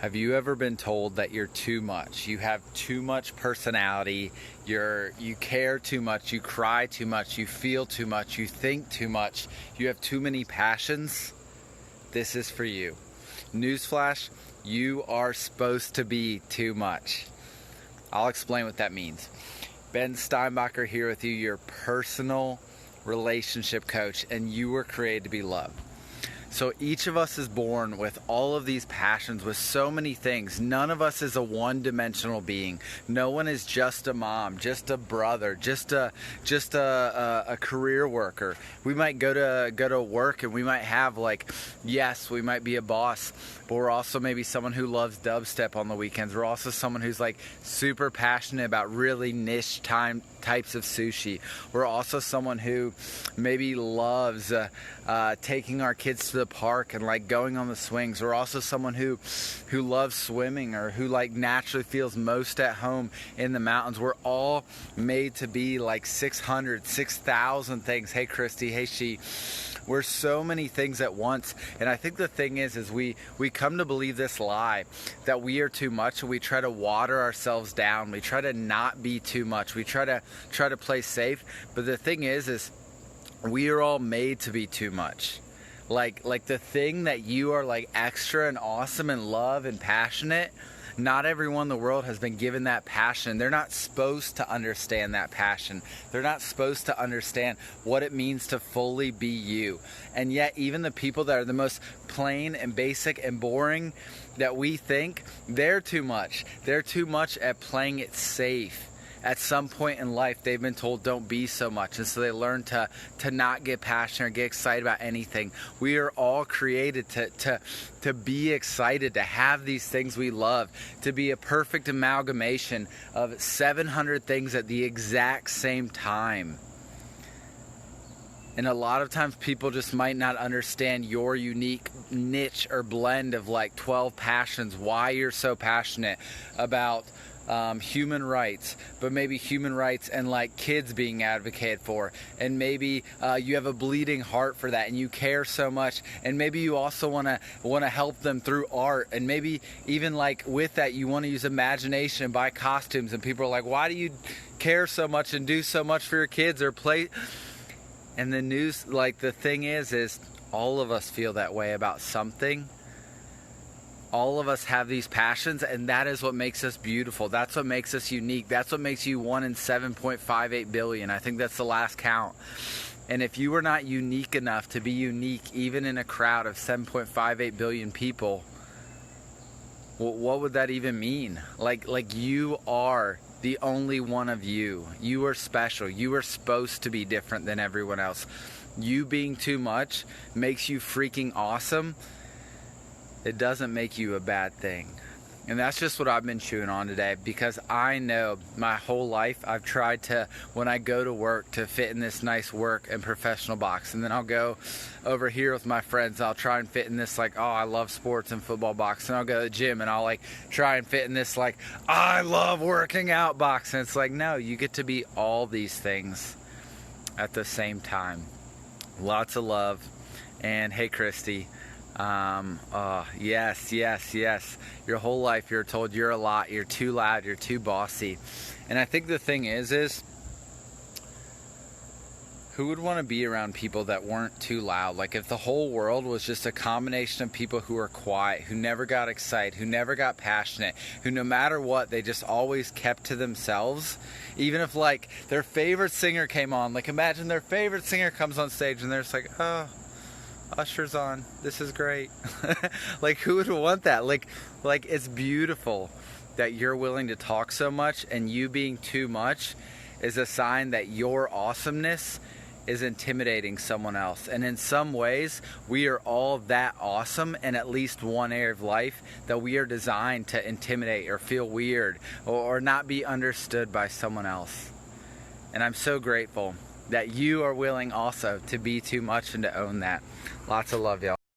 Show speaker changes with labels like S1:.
S1: Have you ever been told that you're too much? You have too much personality, you care too much, you cry too much, you feel too much, you think too much, you have too many passions? This is for you. Newsflash, you are supposed to be too much. I'll explain what that means. Ben Steinbacher here with you, your personal relationship coach, and you were created to be loved. So each of us is born with all of these passions, with so many things. None of us is a one-dimensional being. No one is just a mom, just a brother, just a career worker. We might go to work and we might have yes, we might be a boss, but we're also maybe someone who loves dubstep on the weekends. We're also someone who's super passionate about really niche types of sushi. We're also someone who maybe loves taking our kids to the park and going on the swings. We're also someone who loves swimming, or who naturally feels most at home in the mountains. We're all made to be 6,000 things. Hey Christy, hey she. We're so many things at once. And I think the thing is we come to believe this lie that we are too much, and we try to water ourselves down. We try to not be too much. We try to play safe. But the thing is we are all made to be too much. Like the thing that you are extra and awesome and love and passionate, not everyone in the world has been given that passion. They're not supposed to understand that passion. They're not supposed to understand what it means to fully be you. And yet even the people that are the most plain and basic and boring that we think, they're too much. They're too much at playing it safe. At some point in life, they've been told don't be so much, and so they learn to not get passionate or get excited about anything. We are all created to be excited, to have these things we love, to be a perfect amalgamation of 700 things at the exact same time. And a lot of times people just might not understand your unique niche or blend of 12 passions, why you're so passionate about human rights, but maybe human rights and kids being advocated for, and maybe you have a bleeding heart for that and you care so much, and maybe you also want to help them through art, and maybe even with that you want to use imagination and buy costumes, and people are why do you care so much and do so much for your kids or play? And the news, the thing is all of us feel that way about something. All of us have these passions, and that is what makes us beautiful. That's what makes us unique. That's what makes you 1 in 7.58 billion. I think that's the last count. And if you were not unique enough to be unique, even in a crowd of 7.58 billion people, what would that even mean? You are the only one of you. You are special. You are supposed to be different than everyone else. You being too much makes you freaking awesome. It doesn't make you a bad thing. And that's just what I've been chewing on today, because I know my whole life I've tried to, when I go to work, to fit in this nice work and professional box. And then I'll go over here with my friends, I'll try and fit in this I love sports and football box. And I'll go to the gym and I'll try and fit in this I love working out box. And it's no, you get to be all these things at the same time. Lots of love. And hey Christy, yes. Your whole life you're told you're a lot, you're too loud, you're too bossy. And I think the thing is who would want to be around people that weren't too loud? If the whole world was just a combination of people who were quiet, who never got excited, who never got passionate, who no matter what, they just always kept to themselves. Even if their favorite singer came on, imagine their favorite singer comes on stage and they're just oh, Usher's on, this is great. Who would want that? It's beautiful that you're willing to talk so much, and you being too much is a sign that your awesomeness is intimidating someone else. And in some ways, we are all that awesome in at least one area of life that we are designed to intimidate or feel weird or not be understood by someone else. And I'm so grateful that you are willing also to be too much and to own that. Lots of love, y'all.